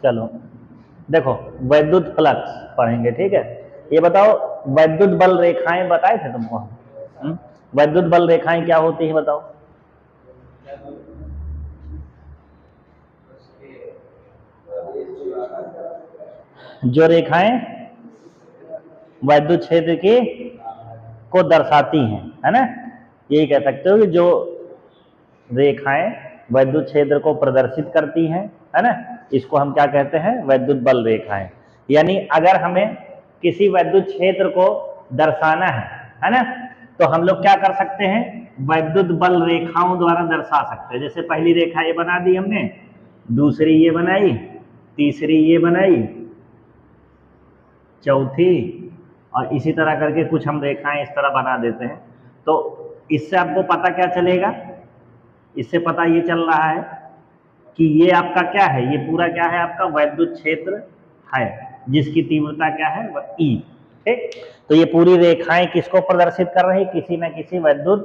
चलो देखो, वैद्युत फ्लक्स पढ़ेंगे, ठीक है। ये बताओ, वैद्युत बल रेखाएं बताए थे तुमको हम। वैद्युत बल रेखाएं क्या होती है बताओ। जो रेखाएं वैद्युत क्षेत्र की को दर्शाती हैं, है ना, यही कह सकते हो कि जो रेखाएं वैद्युत क्षेत्र को प्रदर्शित करती हैं, है ना, इसको हम क्या कहते हैं, वैद्युत बल रेखाएं। यानी अगर हमें किसी वैद्युत क्षेत्र को दर्शाना है ना, तो हम लोग क्या कर सकते हैं, वैद्युत बल रेखाओं द्वारा दर्शा सकते हैं। जैसे पहली रेखा ये बना दी हमने, दूसरी ये बनाई, तीसरी ये बनाई, चौथी, और इसी तरह करके कुछ हम रेखाएं इस तरह बना देते हैं। तो इससे आपको पता क्या चलेगा, इससे पता ये चल रहा है कि ये आपका क्या है, ये पूरा क्या है, आपका वैद्युत क्षेत्र है, जिसकी तीव्रता क्या है, वह ई। ठीक, तो ये पूरी रेखाएं किसको प्रदर्शित कर रही है, किसी न किसी वैद्युत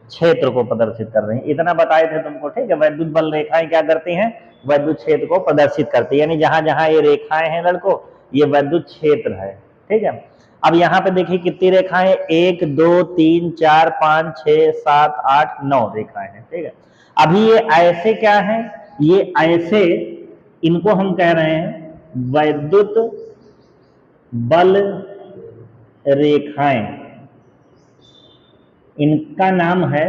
क्षेत्र को प्रदर्शित कर रही है। इतना बताए थे तुमको, ठीक है। वैद्युत बल रेखाएं क्या करती हैं, वैद्युत क्षेत्र को प्रदर्शित करती है, यानी जहां जहां ये रेखाएं हैं लड़कों, ये वैद्युत क्षेत्र है, ठीक है। अब यहाँ पे देखिए कितनी रेखाएं, 1 2 3 4 5 6 7 8 9 रेखाएं हैं, ठीक है। अभी ये ऐसे क्या है, ये ऐसे, इनको हम कह रहे हैं वैद्युत बल रेखाएं, इनका नाम है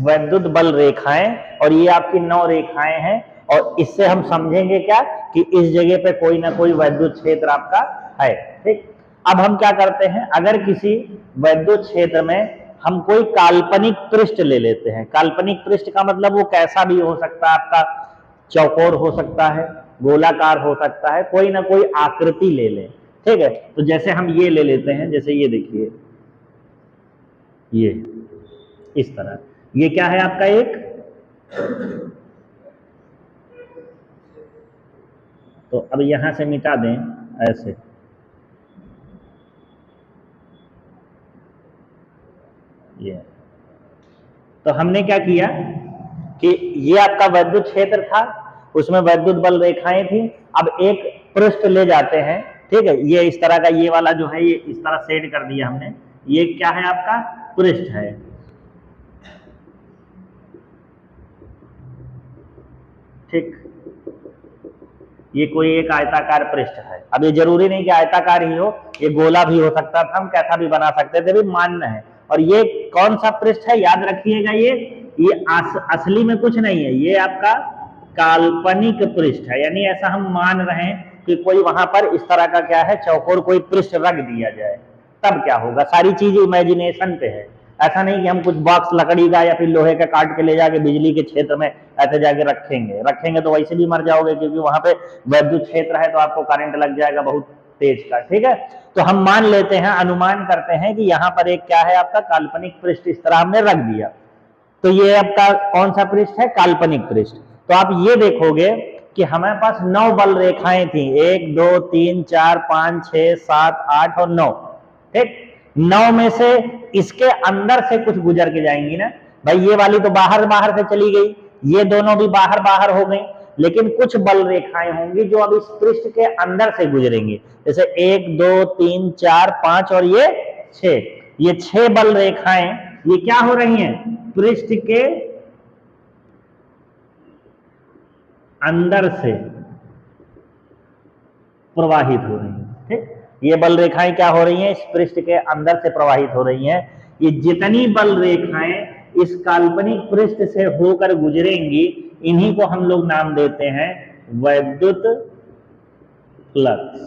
वैद्युत बल रेखाएं, और ये आपकी 9 रेखाएं हैं। और इससे हम समझेंगे क्या, कि इस जगह पे कोई ना कोई वैद्युत क्षेत्र आपका है, ठीक। अब हम क्या करते हैं, अगर किसी वैद्युत क्षेत्र में हम कोई काल्पनिक पृष्ठ ले लेते हैं। काल्पनिक पृष्ठ का मतलब वो कैसा भी हो सकता है, आपका चौकोर हो सकता है, गोलाकार हो सकता है, कोई ना कोई आकृति ले लें, ठीक है। तो जैसे हम ये ले लेते हैं, जैसे ये देखिए, ये इस तरह, ये क्या है आपका एक, तो अब यहां से मिटा दें ऐसे, ये, तो हमने क्या किया कि ये आपका वैद्युत क्षेत्र था, उसमें वैद्युत बल रेखाएं थी। अब एक पृष्ठ ले जाते हैं, ठीक है, ये इस तरह का, ये वाला जो है, ये इस तरह सेट कर दिया हमने, ये क्या है आपका पृष्ठ है, ठीक। ये कोई एक आयताकार पृष्ठ है। अब ये जरूरी नहीं कि आयताकार ही हो, ये गोला भी हो सकता था, हम कैसा भी बना सकते थे, भी मान्य है। और ये कौन सा पृष्ठ है, याद रखिएगा, ये असली में कुछ नहीं है, ये आपका काल्पनिक पृष्ठ है। यानी ऐसा हम मान रहे हैं कि कोई वहां पर इस तरह का क्या है, चौकोर कोई पृष्ठ रख दिया जाए, तब क्या होगा, सारी चीज इमेजिनेशन पे है। ऐसा नहीं कि हम कुछ बॉक्स लकड़ी का या फिर लोहे का काट के ले जाके बिजली के क्षेत्र में ऐसे जाके रखेंगे तो वैसे भी मर जाओगे, क्योंकि वहां पे वैद्युत क्षेत्र है, तो आपको करंट लग जाएगा बहुत तेज का, ठीक है। तो हम मान लेते हैं, अनुमान करते हैं कि यहाँ पर एक क्या है, आपका काल्पनिक पृष्ठ इस तरह हमने रख दिया। तो ये आपका कौन सा पृष्ठ है, काल्पनिक पृष्ठ। तो आप ये देखोगे कि हमारे पास 9 बल रेखाएं थी, 1 2 3 4 5 6 7 8 और 9, ठीक। 9 में से इसके अंदर से कुछ गुजर के जाएंगी ना भाई, ये वाली तो बाहर बाहर से चली गई, ये दोनों भी बाहर बाहर हो गई, लेकिन कुछ बल रेखाएं होंगी जो अब इस पृष्ठ के अंदर से गुजरेंगी। जैसे 1 2 3 4 5 और ये 6, ये 6 बल रेखाएं, ये क्या हो रही हैं, पृष्ठ के अंदर से प्रवाहित हो रही हैं, ठीक। ये बल रेखाएं क्या हो रही हैं, इस पृष्ठ के अंदर से प्रवाहित हो रही हैं। ये जितनी बल रेखाएं इस काल्पनिक पृष्ठ से होकर गुजरेंगी, इन्हीं को हम लोग नाम देते हैं वैद्युत फ्लक्स।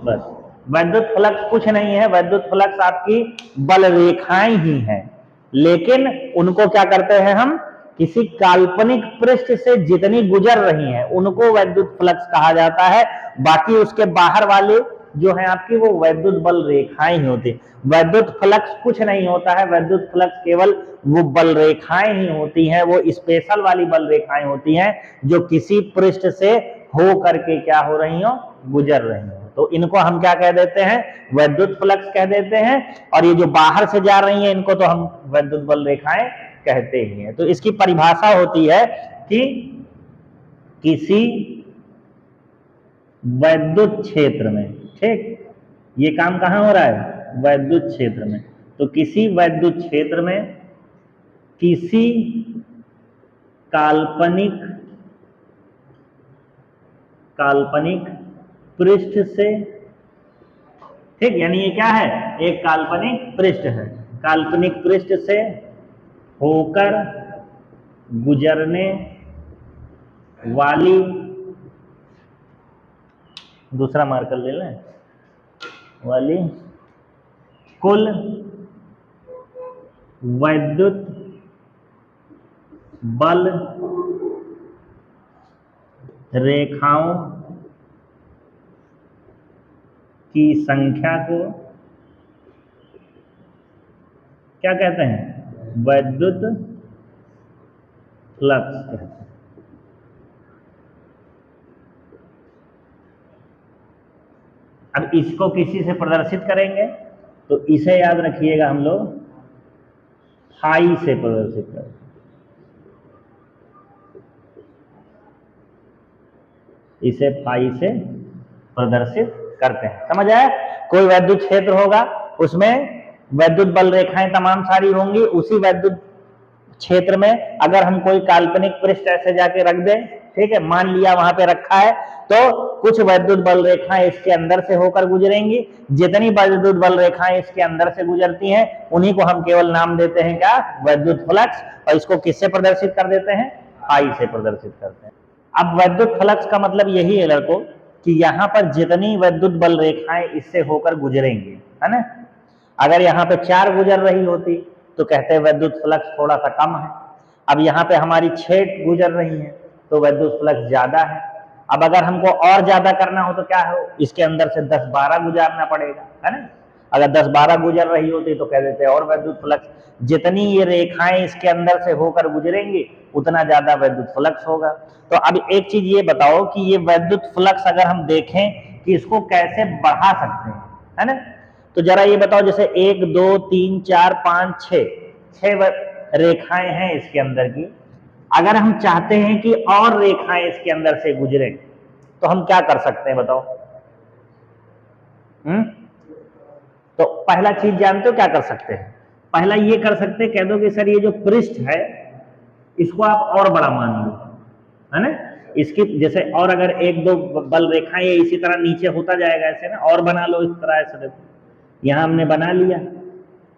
बस, वैद्युत फ्लक्स कुछ नहीं है, वैद्युत फ्लक्स आपकी बल रेखाएं ही हैं, लेकिन उनको क्या करते हैं हम, किसी काल्पनिक पृष्ठ से जितनी गुजर रही हैं उनको वैद्युत फ्लक्स कहा जाता है। बाकी उसके बाहर वाले जो है आपकी, वो वैद्युत बल रेखाएं ही होती। वैद्युत फ्लक्स कुछ नहीं होता है, वैद्युत फ्लक्स केवल वो बल रेखाएं ही होती हैं, वो स्पेशल वाली बल रेखाएं होती हैं जो किसी पृष्ठ से हो करके क्या हो रही हो, गुजर रही हो। तो इनको हम क्या कह देते हैं, वैद्युत फ्लक्स कह देते हैं। और ये जो बाहर से जा रही हैं, इनको तो हम वैद्युत बल रेखाएं कहते ही हैं। तो इसकी परिभाषा होती है कि किसी वैद्युत क्षेत्र में। ठीक, ये काम कहाँ हो रहा है? वैद्युत क्षेत्र में। तो किसी वैद्युत क्षेत्र में किसी काल्पनिक पृष्ठ से, ठीक, यानी ये क्या है? एक काल्पनिक पृष्ठ है। काल्पनिक पृष्ठ से होकर गुजरने वाली, दूसरा मार्कर ले लें, वाली कुल वैद्युत बल रेखाओं की संख्या को क्या कहते हैं? वैद्युत फ्लक्स कहते हैं। अब इसको किसी से प्रदर्शित करेंगे तो इसे याद रखिएगा, हम लोग फाई से प्रदर्शित करेंगे। इसे फाई से प्रदर्शित करते हैं। समझ आया? कोई वैद्युत क्षेत्र होगा, उसमें वैद्युत बल रेखाएं तमाम सारी होंगी। उसी वैद्युत क्षेत्र में अगर हम कोई काल्पनिक पृष्ठ ऐसे जाके रख दें, ठीक है, मान लिया वहां पे रखा है, तो कुछ वैद्युत बल रेखाएं इसके अंदर से होकर गुजरेंगी। जितनी वैद्युत बल रेखाएं इसके अंदर से गुजरती हैं, उन्हीं को हम केवल नाम देते हैं क्या? वैद्युत फ्लक्स। और इसको किससे प्रदर्शित कर देते हैं? फाई से प्रदर्शित करते हैं। अब वैद्युत फ्लक्स का मतलब यही है लड़कों कि यहाँ पर जितनी वैद्युत बल रेखाएं इससे होकर गुजरेंगी, है ना, अगर यहाँ पे 4 गुजर रही होती तो कहते हैं वैद्युत फ्लक्स थोड़ा सा कम है। अब यहाँ पे हमारी 6 गुजर रही है तो वैद्युत फ्लक्स ज्यादा है। अब अगर हमको और ज्यादा करना हो तो क्या हो? इसके अंदर से 10-12 गुजारना पड़ेगा, है ना। अगर 10-12 गुजर रही होती तो कह देते हैं और वैद्युत फ्लक्स। जितनी ये रेखाएं इसके अंदर से होकर गुजरेंगी उतना ज्यादा वैद्युत फ्लक्स होगा। तो अब एक चीज ये बताओ कि ये वैद्युत फ्लक्स अगर हम देखें कि इसको कैसे बढ़ा सकते हैं, है ना, तो जरा ये बताओ, जैसे 1 2 3 4 5 6 रेखाएं हैं इसके अंदर की। अगर हम चाहते हैं कि और रेखाएं इसके अंदर से गुजरे तो हम क्या कर सकते हैं बताओ? तो पहला चीज जानते हो क्या कर सकते हैं? पहला ये कर सकते हैं, कह दो कि सर ये जो पृष्ठ है इसको आप और बड़ा मान लो, है ना। इसकी जैसे और अगर 1-2 बल रेखाएं इसी तरह नीचे होता जाएगा ऐसे ना, और बना लो इस तरह ऐसे। देखो यहां हमने बना लिया,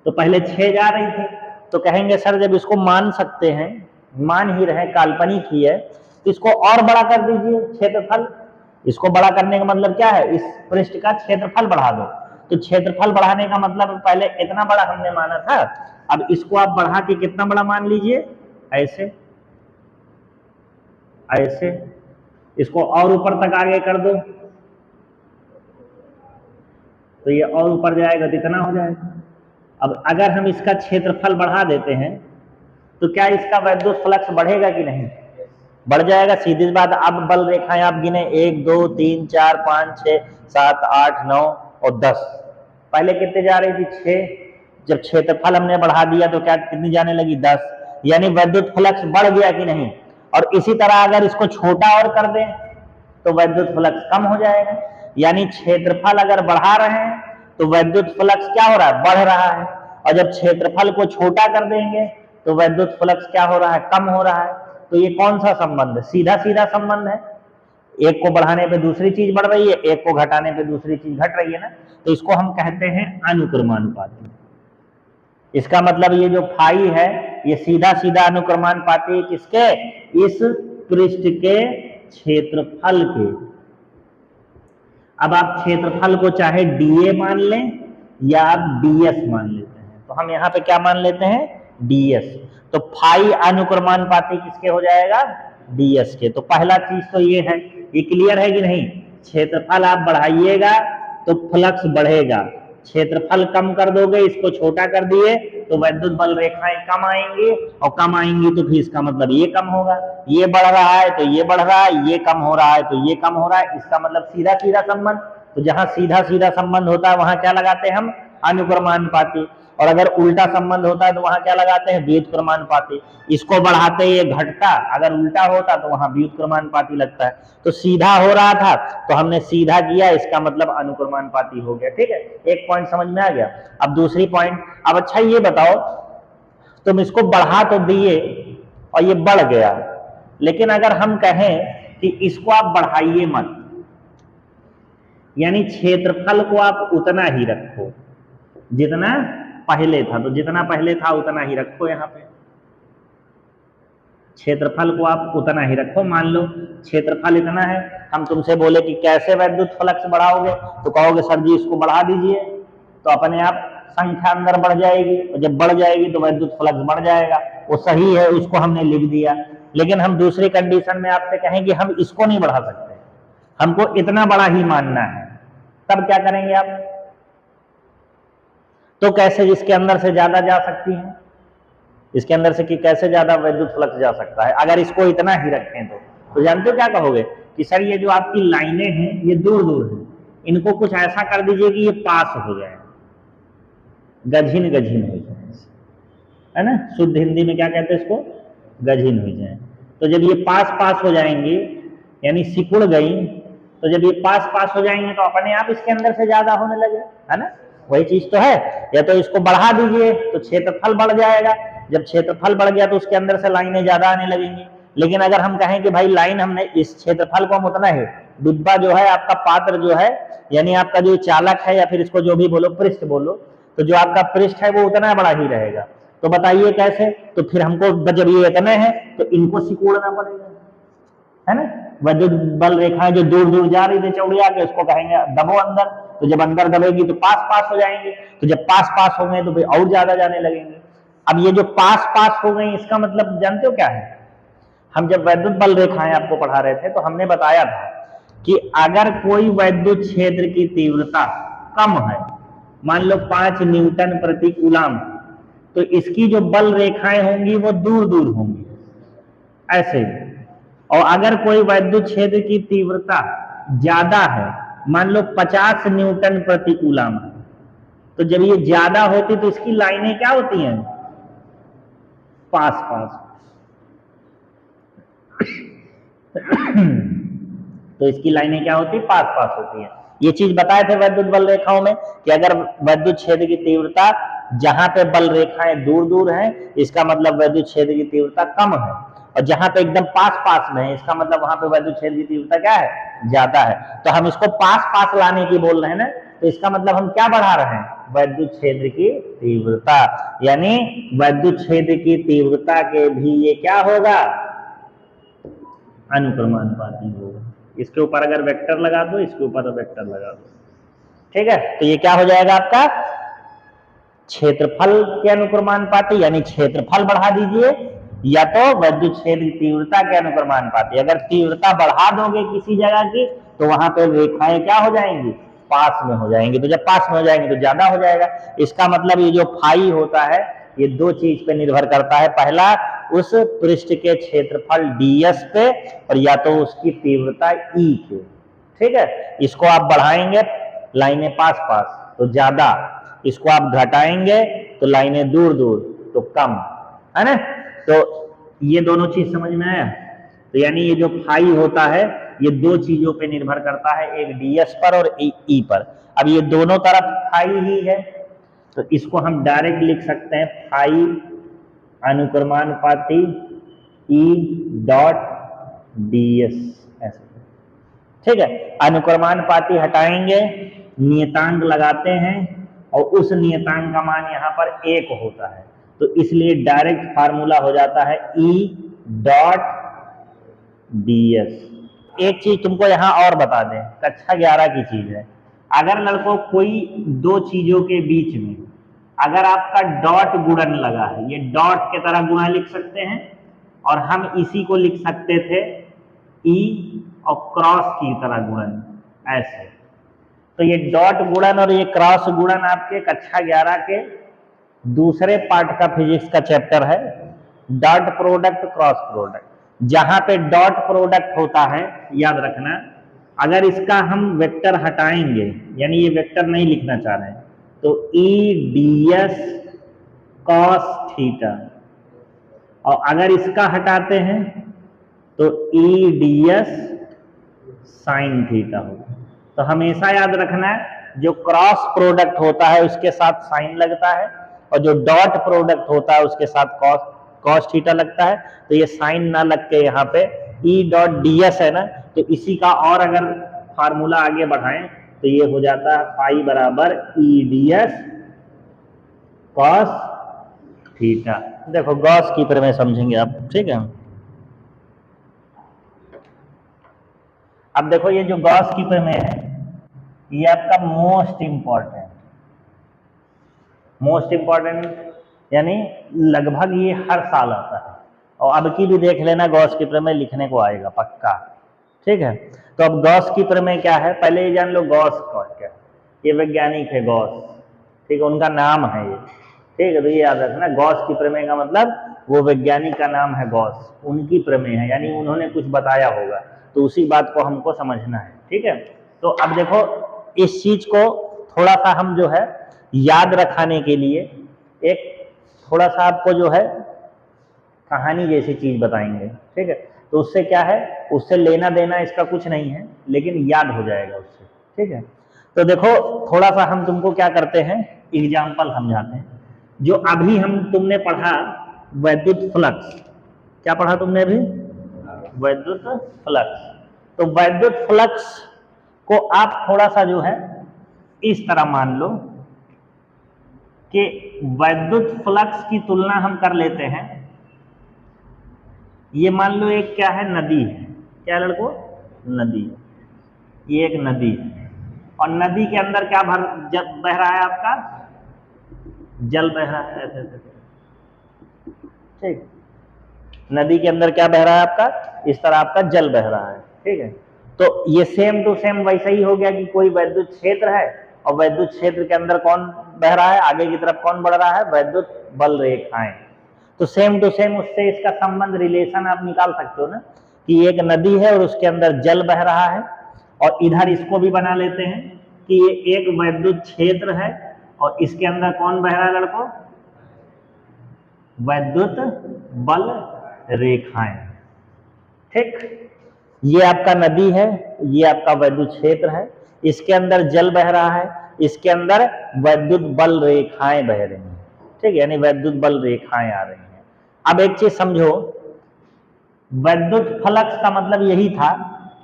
तो पहले 6 जा रही थी, तो कहेंगे सर जब इसको मान सकते हैं, मान ही रहे, काल्पनिक ही है, तो इसको और बड़ा कर दीजिए क्षेत्रफल। इसको बड़ा करने का मतलब क्या है? इस पृष्ठ का क्षेत्रफल बढ़ा दो। तो क्षेत्रफल बढ़ाने का मतलब पहले इतना बड़ा हमने माना था, अब इसको आप बढ़ा के कितना बड़ा मान लीजिए? ऐसे ऐसे। इसको और ऊपर तक आगे कर दो तो ये और ऊपर जाएगा तो इतना हो जाएगा। अब अगर हम इसका क्षेत्रफल बढ़ा देते हैं तो क्या इसका वैद्युत फ्लक्स बढ़ेगा कि नहीं? बढ़ जाएगा, सीधी बात। अब बल रेखाएं आप गिने 1 2 3 4 5 6 7 8 9 और 10। पहले कितने जा रही थी? 6। जब क्षेत्रफल हमने बढ़ा दिया तो क्या कितनी जाने लगी? 10। यानी वैद्युत फ्लक्स बढ़ गया कि नहीं? और इसी तरह अगर इसको छोटा और कर दें तो वैद्युत फ्लक्स कम हो जाएगा। यानी क्षेत्रफल अगर बढ़ा रहे हैं तो वैद्युत फ्लक्स क्या हो रहा है? बढ़ रहा है। और जब क्षेत्रफल को छोटा कर देंगे तो वैद्युत फ्लक्स क्या हो रहा है? कम हो रहा है। तो ये कौन सा संबंध है? सीधा सीधा संबंध है। एक को बढ़ाने पे दूसरी चीज बढ़ रही है, एक को घटाने पे दूसरी चीज घट रही है ना। तो इसको हम कहते हैं अनुक्रमानुपाती। इसका मतलब ये जो फाई है ये सीधा सीधा अनुक्रमानुपाती किसके? इस पृष्ठ के क्षेत्रफल के। अब आप क्षेत्रफल को चाहे डीए मान लें या आप डीएस मान लेते हैं, तो हम यहाँ पे क्या मान लेते हैं? डीएस। तो फाई अनुक्रमानुपाती किसके हो जाएगा? डीएस के। तो पहला चीज तो ये है, ये क्लियर है कि नहीं? क्षेत्रफल आप बढ़ाइएगा तो फ्लक्स बढ़ेगा, क्षेत्रफल कम कर दोगे, इसको छोटा कर दिए तो वैद्युत बल रेखाएं कम आएंगी, और कम आएंगी तो फिर इसका मतलब ये कम होगा। ये बढ़ रहा है तो ये बढ़ रहा है, ये कम हो रहा है तो ये कम हो रहा है। इसका मतलब सीधा सीधा संबंध। तो जहां सीधा सीधा संबंध होता है वहां क्या लगाते हैं हम? अनुक्रमानुपाती। और अगर उल्टा संबंध होता है तो वहां क्या लगाते हैं, व्युत्क्रमानुपाती। इसको बढ़ाते ये घटता, अगर उल्टा होता तो वहां व्युत्क्रमानुपाती लगता है। तो सीधा हो रहा था तो हमने सीधा किया, इसका मतलब अनुक्रमानुपाती हो गया। ठीक है, एक पॉइंट समझ में आ गया। अब दूसरी पॉइंट, अब अच्छा ये बताओ, तुम इसको बढ़ा तो दिए और ये बढ़ गया, लेकिन अगर हम कहें कि इसको आप बढ़ाइए मत, यानी क्षेत्रफल को आप उतना ही रखो जितना पहले था, तो जितना पहले था उतना ही रखो। यहां पे क्षेत्रफल को आप उतना ही रखो। मान लो क्षेत्रफल इतना है, हम तुमसे बोले कि कैसे वैद्युत फ्लक्स बढ़ाओगे, तो कहोगे सर जी इसको बढ़ा दीजिए, तो अपने आप संख्या अंदर बढ़ जाएगी, और जब बढ़ जाएगी तो वैद्युत फ्लक्स बढ़ जाएगा। वो सही है, उसको हमने लिख दिया। लेकिन हम दूसरी कंडीशन में आपसे कहें कि हम इसको नहीं बढ़ा सकते, हमको इतना बड़ा ही मानना है, तब क्या करेंगे आप? तो कैसे इसके अंदर से ज्यादा जा सकती है, इसके अंदर से कि कैसे ज्यादा वैद्युत फ्लक्स जा सकता है अगर इसको इतना ही रखें तो जानते हो क्या कहोगे कि सर ये जो आपकी लाइनें हैं ये दूर दूर हैं, इनको कुछ ऐसा कर दीजिए कि ये पास हो जाए, गझिन गझिन हो जाए, है ना। शुद्ध हिंदी में क्या कहते हैं इसको, गझिन हो जाए। तो जब ये पास पास हो जाएंगे, यानी सिकुड़ गई, तो जब ये पास पास हो जाएंगे तो अपने आप इसके अंदर से ज्यादा होने लगे, है ना। वही चीज तो है। या तो इसको बढ़ा दीजिए तो क्षेत्रफल बढ़ जाएगा, जब क्षेत्रफल बढ़ गया तो उसके अंदर से लाइनें ज्यादा आने लगेंगी। लेकिन अगर हम कहें कि भाई लाइन हमने इस क्षेत्रफल को हम उतना है, डिब्बा जो है आपका, पात्र जो है, यानी आपका जो चालक है, या फिर इसको जो भी बोलो, पृष्ठ बोलो, तो जो आपका पृष्ठ है वो उतना बड़ा ही रहेगा। तो बताइए कैसे? तो फिर हमको जब ये इतने हैं तो इनको सिकोड़ना पड़ेगा, है ना। वैद्युत बल रेखाएं जो दूर दूर जा रही थी चौड़िया के, उसको कहेंगे दबो अंदर, तो जब अंदर दबेगी तो पास पास हो जाएंगे, तो जब पास पास हो गए तो फिर और ज्यादा जाने लगेंगे। अब ये जो पास पास हो गई, इसका मतलब जानते हो क्या है? हम जब वैद्युत बल रेखाएं आपको पढ़ा रहे थे तो हमने बताया था कि अगर कोई वैद्युत क्षेत्र की तीव्रता कम है, मान लो 5 न्यूटन प्रति कूलम, तो इसकी जो बल रेखाएं होंगी वो दूर दूर होंगी, ऐसे। और अगर कोई वैद्युत क्षेत्र की तीव्रता ज्यादा है, मान लो 50 न्यूटन प्रति कूलम, तो जब ये ज्यादा होती तो इसकी लाइनें क्या होती हैं, पास पास। तो इसकी लाइनें क्या होती है, पास पास होती है। ये चीज बताए थे वैद्युत बल रेखाओं में कि अगर वैद्युत क्षेत्र की तीव्रता जहां पे बल रेखाएं दूर दूर हैं, इसका मतलब वैद्युत क्षेत्र की तीव्रता कम है, और जहां पे एकदम पास पास में है, इसका मतलब वहां पे वैद्युत क्षेत्र की तीव्रता क्या है, ज्यादा है। तो हम इसको पास पास लाने की बोल रहे हैं ना, तो इसका मतलब हम क्या बढ़ा रहे हैं, वैद्युत क्षेत्र की तीव्रता। यानी वैद्युत क्षेत्र की तीव्रता के भी ये क्या होगा, अनुक्रमानुपाती होगा। इसके ऊपर अगर वेक्टर लगा दो, इसके ऊपर वेक्टर लगा दो, ठीक है। तो ये क्या हो जाएगा आपका, क्षेत्रफल के अनुक्रमानुपाती, यानी क्षेत्रफल बढ़ा दीजिए, या तो वैद्युत क्षेत्र की तीव्रता के अनुक्रमानुपाती। अगर तीव्रता बढ़ा दोगे किसी जगह की तो वहां पे रेखाएं क्या हो जाएंगी, पास में हो जाएंगी। तो जब पास में हो जाएंगे तो ज्यादा हो जाएगा। इसका मतलब ये जो फाई होता है ये दो चीज पे निर्भर करता है, पहला उस पृष्ठ के क्षेत्रफल ds पे, और या तो उसकी तीव्रता E पे, ठीक है। इसको आप बढ़ाएंगे लाइनें पास पास तो ज्यादा, इसको आप घटाएंगे तो लाइनें दूर दूर तो कम, है ना। तो ये दोनों चीज समझ में आया। तो यानी ये जो फाई होता है ये दो चीजों पे निर्भर करता है, एक ds पर और E पर। अब ये दोनों तरफ फाई ही है, तो इसको हम डायरेक्ट लिख सकते हैं फाई अनुक्रमानुपाती E डॉट ds, ऐसे, ठीक है। अनुक्रमानुपाती हटाएंगे, नियतांक लगाते हैं, और उस नियतांक का मान यहाँ पर 1 होता है, तो इसलिए डायरेक्ट फार्मूला हो जाता है E डॉट ds। एक चीज तुमको यहाँ और बता दें, कक्षा 11 की चीज है। अगर लड़कों कोई दो चीजों के बीच में अगर आपका डॉट गुणन लगा है, ये डॉट के तरह गुणा लिख सकते हैं, और हम इसी को लिख सकते थे E और क्रॉस की तरह गुणन, ऐसे। तो ये डॉट गुणन और ये क्रॉस गुणन आपके कक्षा 11 के दूसरे पार्ट का फिजिक्स का चैप्टर है, डॉट प्रोडक्ट क्रॉस प्रोडक्ट। जहां पे डॉट प्रोडक्ट होता है, याद रखना, अगर इसका हम वेक्टर हटाएंगे, यानी ये वेक्टर नहीं लिखना चाह रहे हैं, तो E ds कॉस थीटा, और अगर इसका हटाते हैं तो E D S sine theta होगा। तो हमेशा याद रखना है जो क्रॉस प्रोडक्ट होता है उसके साथ साइन लगता है, और जो डॉट प्रोडक्ट होता है उसके साथ कॉस थीटा लगता है। तो ये साइन ना लग के यहाँ पे ई डॉट डी एस है ना, तो इसी का और अगर फार्मूला आगे बढ़ाएं तो ये हो जाता है फाई बराबर E D S cos theta. देखो गॉस की प्रमेय समझेंगे आप, ठीक है। अब देखो ये जो गॉस की प्रमेय है ये आपका मोस्ट इंपॉर्टेंट यानी लगभग ये हर साल आता है, और अब की भी देख लेना गॉस की प्रमेय लिखने को आएगा पक्का, ठीक है। तो अब गॉस की प्रमेय क्या है, पहले ये जान लो गॉस क्या है। ये वैज्ञानिक है गॉस, ठीक है, उनका नाम है ये, ठीक है। तो ये याद रखना गॉस की प्रमेय का मतलब वो वैज्ञानिक का नाम है गॉस, उनकी प्रमेय है, यानी उन्होंने कुछ बताया होगा, तो उसी बात को हमको समझना है, ठीक है। तो अब देखो इस चीज को थोड़ा सा हम जो है याद रखाने के लिए एक थोड़ा सा आपको जो है कहानी जैसी चीज बताएंगे, ठीक है। तो उससे क्या है, उससे लेना देना इसका कुछ नहीं है, लेकिन याद हो जाएगा उससे, ठीक है। तो देखो थोड़ा सा हम तुमको क्या करते हैं, एग्जाम्पल समझाते हैं। जो अभी हम तुमने पढ़ा वैद्युत फ्लक्स, क्या पढ़ा तुमने अभी, वैद्युत फ्लक्स। तो वैद्युत फ्लक्स को आप थोड़ा सा जो है इस तरह मान लो कि वैद्युत फ्लक्स की तुलना हम कर लेते हैं, ये मान लो एक क्या है, नदी है, क्या लड़को, नदी, ये एक नदी है, और नदी के अंदर क्या बह रहा है आपका, जल बह रहा है, ऐसे ठीक। नदी के अंदर क्या बह रहा है आपका, इस तरह आपका जल बह रहा है, ठीक है। तो ये सेम टू सेम वैसा ही हो गया कि कोई वैद्युत क्षेत्र है, और वैद्युत क्षेत्र के अंदर कौन बह रहा है, आगे की तरफ कौन बढ़ रहा है, वैद्युत बल रेखाएं। तो सेम टू सेम उससे इसका संबंध रिलेशन आप निकाल सकते हो ना, कि एक नदी है और उसके अंदर जल बह रहा है, और इधर इसको भी बना लेते हैं कि ये एक वैद्युत क्षेत्र है और इसके अंदर कौन बह रहा है लड़कों, वैद्युत बल रेखाएं, ठीक। ये आपका नदी है, ये आपका वैद्युत क्षेत्र है, इसके अंदर जल बह रहा है, इसके अंदर वैद्युत बल रेखाएं बह रही हैं, ठीक है, यानी वैद्युत बल रेखाएं आ रही हैं। अब एक चीज समझो, वैद्युत फ्लक्स का मतलब यही था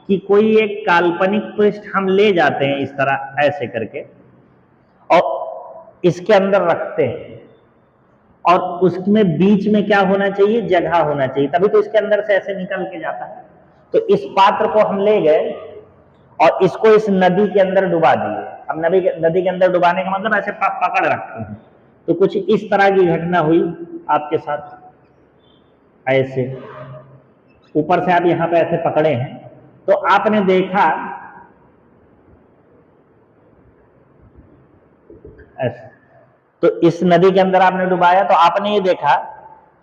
कि कोई एक काल्पनिक पृष्ठ हम ले जाते हैं इस तरह ऐसे करके, और इसके अंदर रखते हैं, और उसमें बीच में क्या होना चाहिए, जगह होना चाहिए, तभी तो इसके अंदर से ऐसे निकल के जाता है। तो इस पात्र को हम ले गए और इसको इस नदी के अंदर डुबा दिए। अब नदी के अंदर डुबाने का मतलब ऐसे पकड़ रखते हैं, तो कुछ इस तरह की घटना हुई आपके साथ, ऐसे ऊपर से आप यहाँ पे ऐसे पकड़े हैं, तो आपने देखा ऐसे, तो इस नदी के अंदर आपने डुबाया, तो आपने ये देखा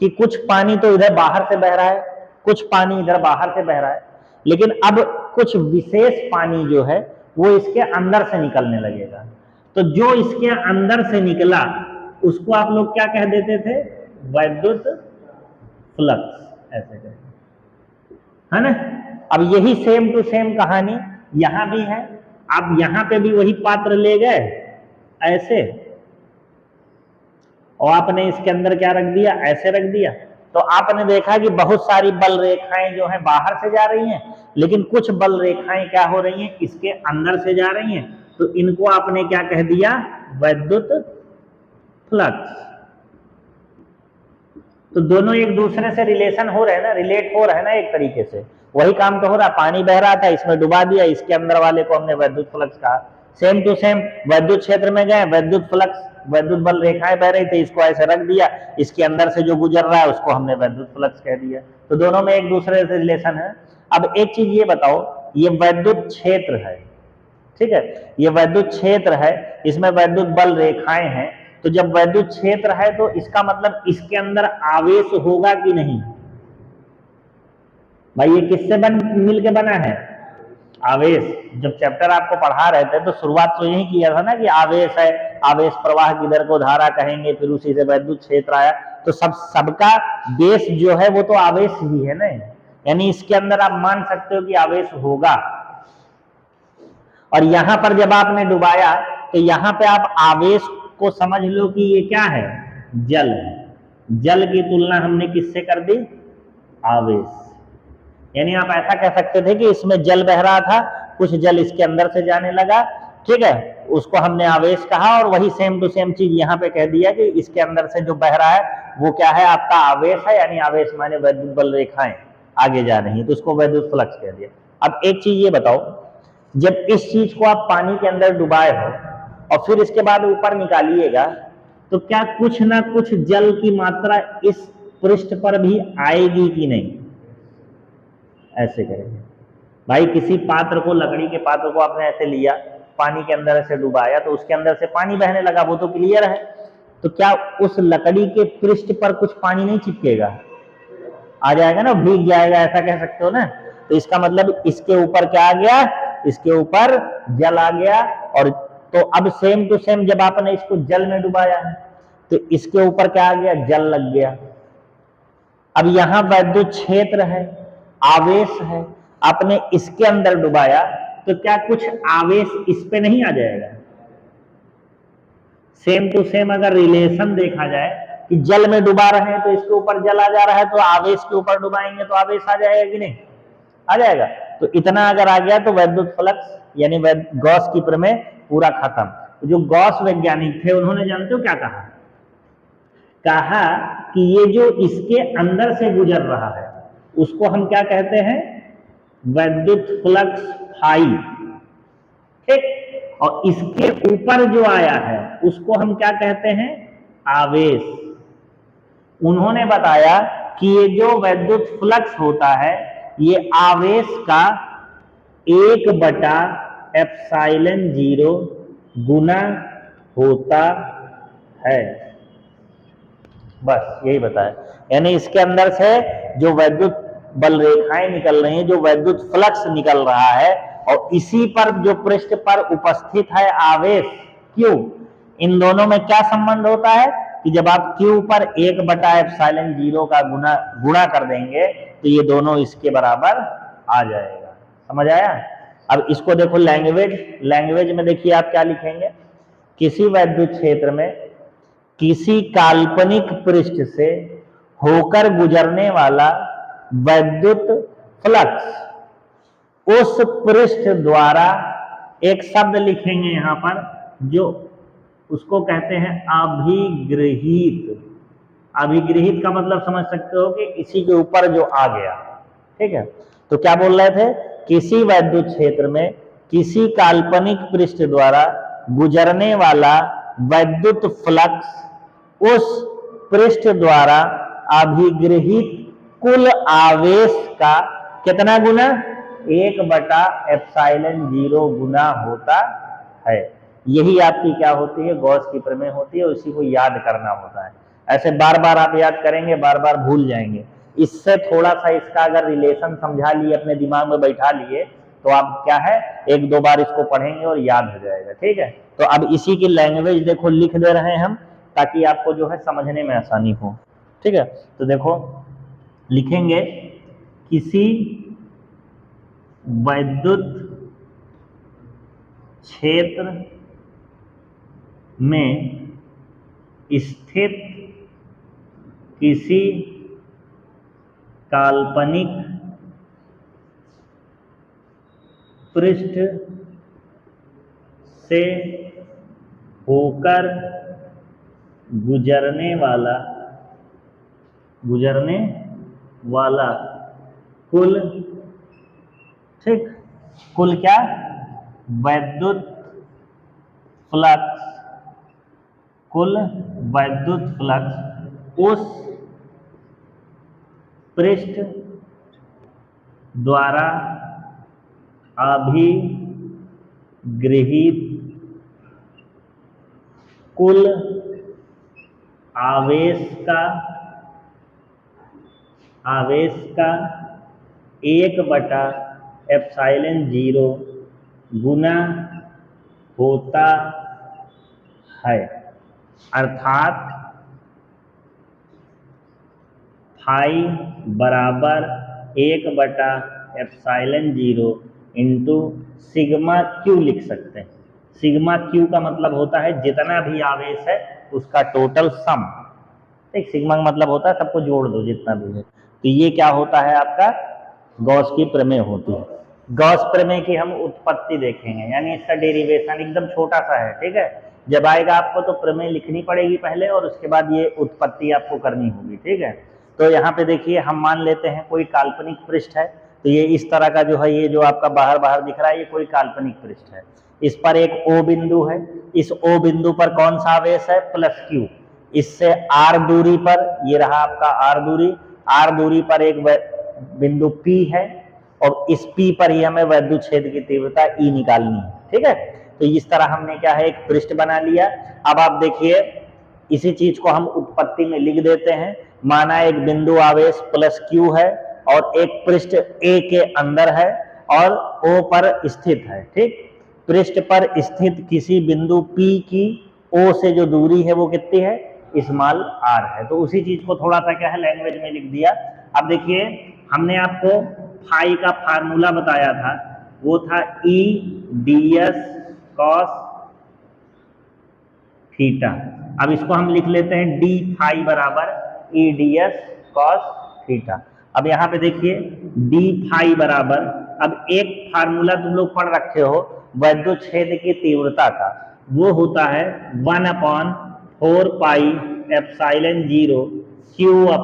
कि कुछ पानी तो इधर बाहर से बह रहा है, कुछ पानी इधर बाहर से बह रहा है, लेकिन अब कुछ विशेष पानी जो है वो इसके अंदर से निकलने लगेगा। तो जो इसके अंदर से निकला उसको आप लोग क्या कह देते थे, वैद्युत फ्लक्स, ऐसे कहते, है ना। अब यही सेम टू सेम कहानी यहां भी है। आप यहां पे भी वही पात्र ले गए ऐसे, और आपने इसके अंदर क्या रख दिया, ऐसे रख दिया, तो आपने देखा कि बहुत सारी बल रेखाएं जो हैं बाहर से जा रही हैं, लेकिन कुछ बल रेखाएं क्या हो रही हैं, इसके अंदर से जा रही हैं। तो इनको आपने क्या कह दिया, वैद्युत फ्लक्स। तो दोनों एक दूसरे से रिलेशन हो रहे हैं ना, रिलेट हो रहे हैं ना, एक तरीके से वही काम तो हो रहा। पानी बह रहा था, इसमें डुबा दिया, इसके अंदर वाले को हमने वैद्युत फ्लक्स कहा। सेम टू सेम वैद्युत क्षेत्र में गए, वैद्युत फ्लक्स, वैद्युत बल रेखाएं बह रही थी, इसको ऐसे रख दिया, इसके अंदर से जो गुजर रहा है उसको हमने वैद्युत फ्लक्स कह दिया। तो दोनों में एक दूसरे से रिलेशन है। अब एक चीज ये बताओ, ये वैद्युत क्षेत्र है, ठीक है, ये वैद्युत क्षेत्र है, इसमें वैद्युत बल रेखाएं हैं। तो जब वैद्युत क्षेत्र है तो इसका मतलब इसके अंदर आवेश होगा कि नहीं, भाई ये किससे मिलके बना है, आवेश, जब चैप्टर आपको पढ़ा रहे थे तो शुरुआत तो यही किया था ना कि आवेश है, आवेश प्रवाह की दर को धारा कहेंगे, फिर उसी से वैद्युत क्षेत्र आया, तो सबका बेस जो है वो तो आवेश ही है ना, यानी इसके अंदर आप मान सकते हो कि आवेश होगा। और यहां पर जब आपने डुबाया तो यहां पे आप आवेश को समझ लो कि ये क्या है, जल है। जल की तुलना हमने किससे कर दी, आवेश। यानी आप ऐसा कह सकते थे कि इसमें जल बह रहा था, कुछ जल इसके अंदर से जाने लगा, ठीक है, उसको हमने आवेश कहा, और वही सेम टू सेम चीज यहाँ पे कह दिया कि इसके अंदर से जो बह रहा है वो क्या है, आपका आवेश है, यानी आवेश माने वैद्युत बल रेखाएं आगे जा रही है, तो उसको वैद्युत फ्लक्स कह दिया। अब एक चीज ये बताओ, जब इस चीज को आप पानी के अंदर डुबाए हो और फिर इसके बाद ऊपर निकालिएगा, तो क्या कुछ ना कुछ जल की मात्रा इस पृष्ठ पर भी आएगी कि नहीं? ऐसे करेंगे भाई, किसी पात्र को, लकड़ी के पात्र को आपने ऐसे लिया, पानी के अंदर ऐसे डुबाया, तो उसके अंदर से पानी बहने लगा, वो तो क्लियर है, तो क्या उस लकड़ी के पृष्ठ पर कुछ पानी नहीं चिपकेगा? आ जाएगा ना, भीग जाएगा, ऐसा कह सकते हो ना। तो इसका मतलब इसके ऊपर क्या आ गया, इसके ऊपर जल आ गया। और तो अब सेम टू सेम जब आपने इसको जल में डुबाया है तो इसके ऊपर क्या आ गया, जल लग गया। अब यहां वैद्युत क्षेत्र है, आवेश है, आपने इसके अंदर डुबाया, तो क्या कुछ आवेश इस पे नहीं आ जाएगा? सेम टू सेम अगर रिलेशन देखा जाए कि जल में डुबा रहे हैं तो इसके ऊपर जल आ जा रहा है, तो आवेश के ऊपर डुबाएंगे तो आवेश आ जाएगा कि नहीं? आ जाएगा। तो इतना अगर आ गया तो वैद्युत फ्लक्स यानी गॉस की प्रमेय पूरा खत्म। तो जो गॉस वैज्ञानिक थे उन्होंने जानते हो क्या कहा? कहा कि ये जो इसके अंदर से गुजर रहा है उसको हम क्या कहते हैं, वैद्युत फ्लक्स फाई, ठीक, और इसके ऊपर जो आया है उसको हम क्या कहते हैं, आवेश। उन्होंने बताया कि ये जो वैद्युत फ्लक्स होता है ये आवेश का 1/ε0 गुना होता है, बस यही बताया। यानी इसके अंदर से जो वैद्युत बल रेखाएं निकल रही हैं, जो वैद्युत फ्लक्स निकल रहा है, और इसी पर जो पृष्ठ पर उपस्थित है आवेश Q, इन दोनों में क्या संबंध होता है कि जब आप Q पर 1/ε0 का गुणा कर देंगे तो ये दोनों इसके बराबर आ जाएगा। समझ आया? अब इसको देखो लैंग्वेज में देखिए आप क्या लिखेंगे, किसी वैद्युत क्षेत्र में किसी काल्पनिक पृष्ठ से होकर गुजरने वाला वैद्युत फ्लक्स उस पृष्ठ द्वारा, एक शब्द लिखेंगे यहां पर जो उसको कहते हैं अभिगृहित। अभिगृहित का मतलब समझ सकते हो कि इसी के ऊपर जो आ गया, ठीक है। तो क्या बोल रहे थे, किसी वैद्युत क्षेत्र में किसी काल्पनिक पृष्ठ द्वारा गुजरने वाला वैद्युत फ्लक्स उस पृष्ठ द्वारा अभिगृहित कुल आवेश का कितना गुना, 1/ε0 गुना होता है। यही आपकी क्या होती है, गॉस की प्रमेय होती है, उसी को याद करना होता है। ऐसे बार बार आप याद करेंगे, बार बार भूल जाएंगे। इससे थोड़ा सा इसका अगर रिलेशन समझा लिए, अपने दिमाग में बैठा लिए, तो आप क्या है, एक दो बार इसको पढ़ेंगे और याद हो जाएगा, ठीक है। तो अब इसी की लैंग्वेज देखो लिख दे रहे हैं हम, ताकि आपको जो है समझने में आसानी हो, ठीक है। तो देखो लिखेंगे, किसी वैद्युत क्षेत्र में स्थित किसी काल्पनिक पृष्ठ से होकर गुजरने वाला कुल, ठीक, कुल क्या, वैद्युत फ्लक्स, कुल वैद्युत फ्लक्स उस पृष्ठ द्वारा अभिगृहित कुल आवेश का 1/ε0 एप्सिलॉन 0 गुना होता है, अर्थात फाई बराबर 1/एप्सिलॉन 0 इंटू सिग्मा क्यू लिख सकते हैं। सिग्मा क्यू का मतलब होता है जितना भी आवेश है उसका टोटल सम। ठीक, सिग्मा का मतलब होता है सबको जोड़ दो जितना भी है। तो ये क्या होता है आपका गॉस की प्रमेय होती है। गॉस प्रमेय की हम उत्पत्ति देखेंगे, यानी इसका डेरिवेशन एकदम छोटा सा है। ठीक है, जब आएगा आपको तो प्रमेय लिखनी पड़ेगी पहले और उसके बाद ये उत्पत्ति आपको करनी होगी। ठीक है, तो यहाँ पे देखिए हम मान लेते हैं कोई काल्पनिक पृष्ठ है, तो ये इस तरह का जो है ये जो आपका बाहर बाहर दिख रहा है ये कोई काल्पनिक पृष्ठ है। इस पर एक O बिंदु है, इस O बिंदु पर कौन सा आवेश है +Q। इससे R दूरी पर, ये रहा आपका R दूरी, R दूरी पर एक बिंदु P है और इस P पर ही हमें वैद्युत क्षेत्र की तीव्रता E निकालनी है। ठीक है, तो इस तरह हमने क्या है एक पृष्ठ बना लिया। अब आप देखिए इसी चीज को हम उत्पत्ति में लिख देते हैं। माना एक बिंदु आवेश +Q है और एक पृष्ठ A के अंदर है और O पर स्थित है। ठीक, पृष्ठ पर स्थित किसी बिंदु P की O से जो दूरी है वो कितनी है, स्मॉल r है। तो उसी चीज को थोड़ा सा क्या है लैंग्वेज में लिख दिया। अब देखिए हमने आपको फाई का फार्मूला बताया था, वो था E ds cos थीटा। अब इसको हम लिख लेते हैं d फाई बराबर E ds cos थीटा। अब यहाँ पे देखिए d फाई बराबर, अब एक फार्मूला तुम लोग पढ़ रखे हो वैद्युत क्षेत्र की तीव्रता का, वो होता है 1/4 पाई एप्सिलॉन 0 Q/r²।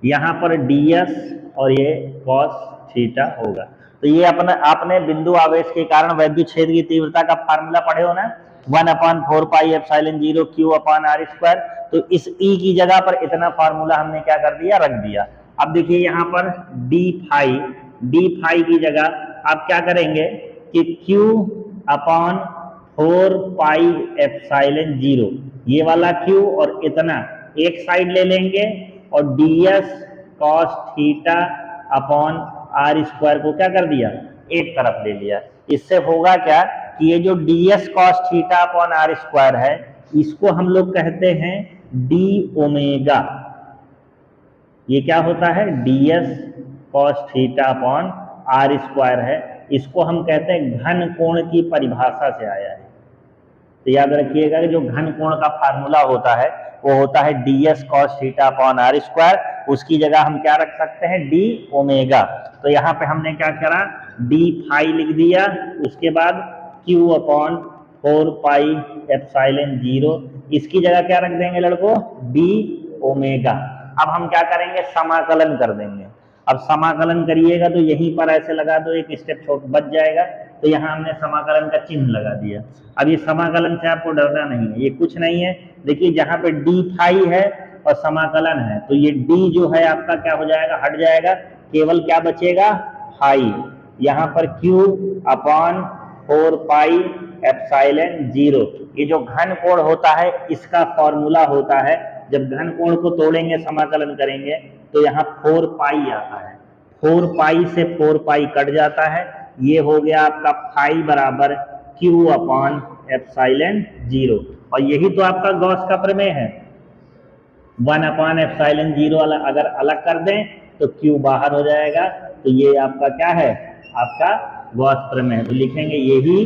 यहाँ पर ds और ये cos थीटा होगा। तो ये अपना आपने बिंदु आवेश के कारण वैद्युत क्षेत्र की तीव्रता का फार्मूला पढ़े हो ना, 1/4 पाई एप्सिलॉन 0 Q/r²। तो इस E की जगह पर इतना फार्मूला हमने क्या कर दिया, रख दिया। अब देखिए यहाँ पर d फाई की जगह आप क्या करेंगे कि Q/4 पाई एप्सिलॉन 0, ये वाला Q और इतना एक साइड ले लेंगे और ds cos थीटा/r² को क्या कर दिया, एक तरफ ले लिया। इससे होगा क्या कि ये जो ds cos थीटा/r² है इसको हम लोग कहते हैं d ओमेगा। ये क्या होता है, ds cos थीटा/r² है। इसको हम कहते हैं घन कोण की परिभाषा से आया है। तो याद रखिएगा कि जो घन कोण का फार्मूला होता है वो होता है ds cos थीटा/r²। उसकी जगह हम क्या रख सकते हैं, d ओमेगा। तो यहाँ पे हमने क्या करा, d फाई लिख दिया, उसके बाद Q/4 पाई एप्सिलॉन 0, इसकी जगह क्या रख देंगे लड़कों, d ओमेगा। अब हम क्या करेंगे, समाकलन कर देंगे। अब समाकलन करिएगा तो यहीं पर ऐसे लगा दो, एक स्टेप छोट बच जाएगा। तो यहाँ हमने समाकलन का चिन्ह लगा दिया। अब ये समाकलन से आपको डरना नहीं है, ये कुछ नहीं है। देखिए जहाँ पे d फाई है और समाकलन है तो ये d जो है आपका क्या हो जाएगा, हट जाएगा, केवल क्या बचेगा, फाई। यहाँ पर Q/4 पाई एप्सिलॉन 0, ये जो घन कोण होता है इसका फॉर्मूला होता है। जब घन कोण को तोड़ेंगे समाकलन करेंगे तो यहाँ 4 पाई आता है, 4 पाई से 4 पाई कट जाता है, ये हो गया आपका फाई बराबर Q/एप्सिलॉन 0। और यही तो आपका गॉस का प्रमेय है। 1/एप्सिलॉन 0 अगर अलग कर दें तो Q बाहर हो जाएगा। तो ये आपका क्या है, आपका गॉस प्रमेय। तो लिखेंगे यही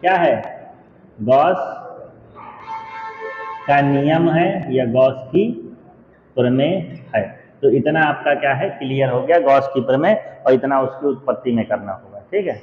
क्या है, गॉस का नियम है या गॉस की प्रमेय है। तो इतना आपका क्या है, क्लियर हो गया गॉस की प्रमेय, और इतना उसकी उत्पत्ति में करना होगा। ठीक है।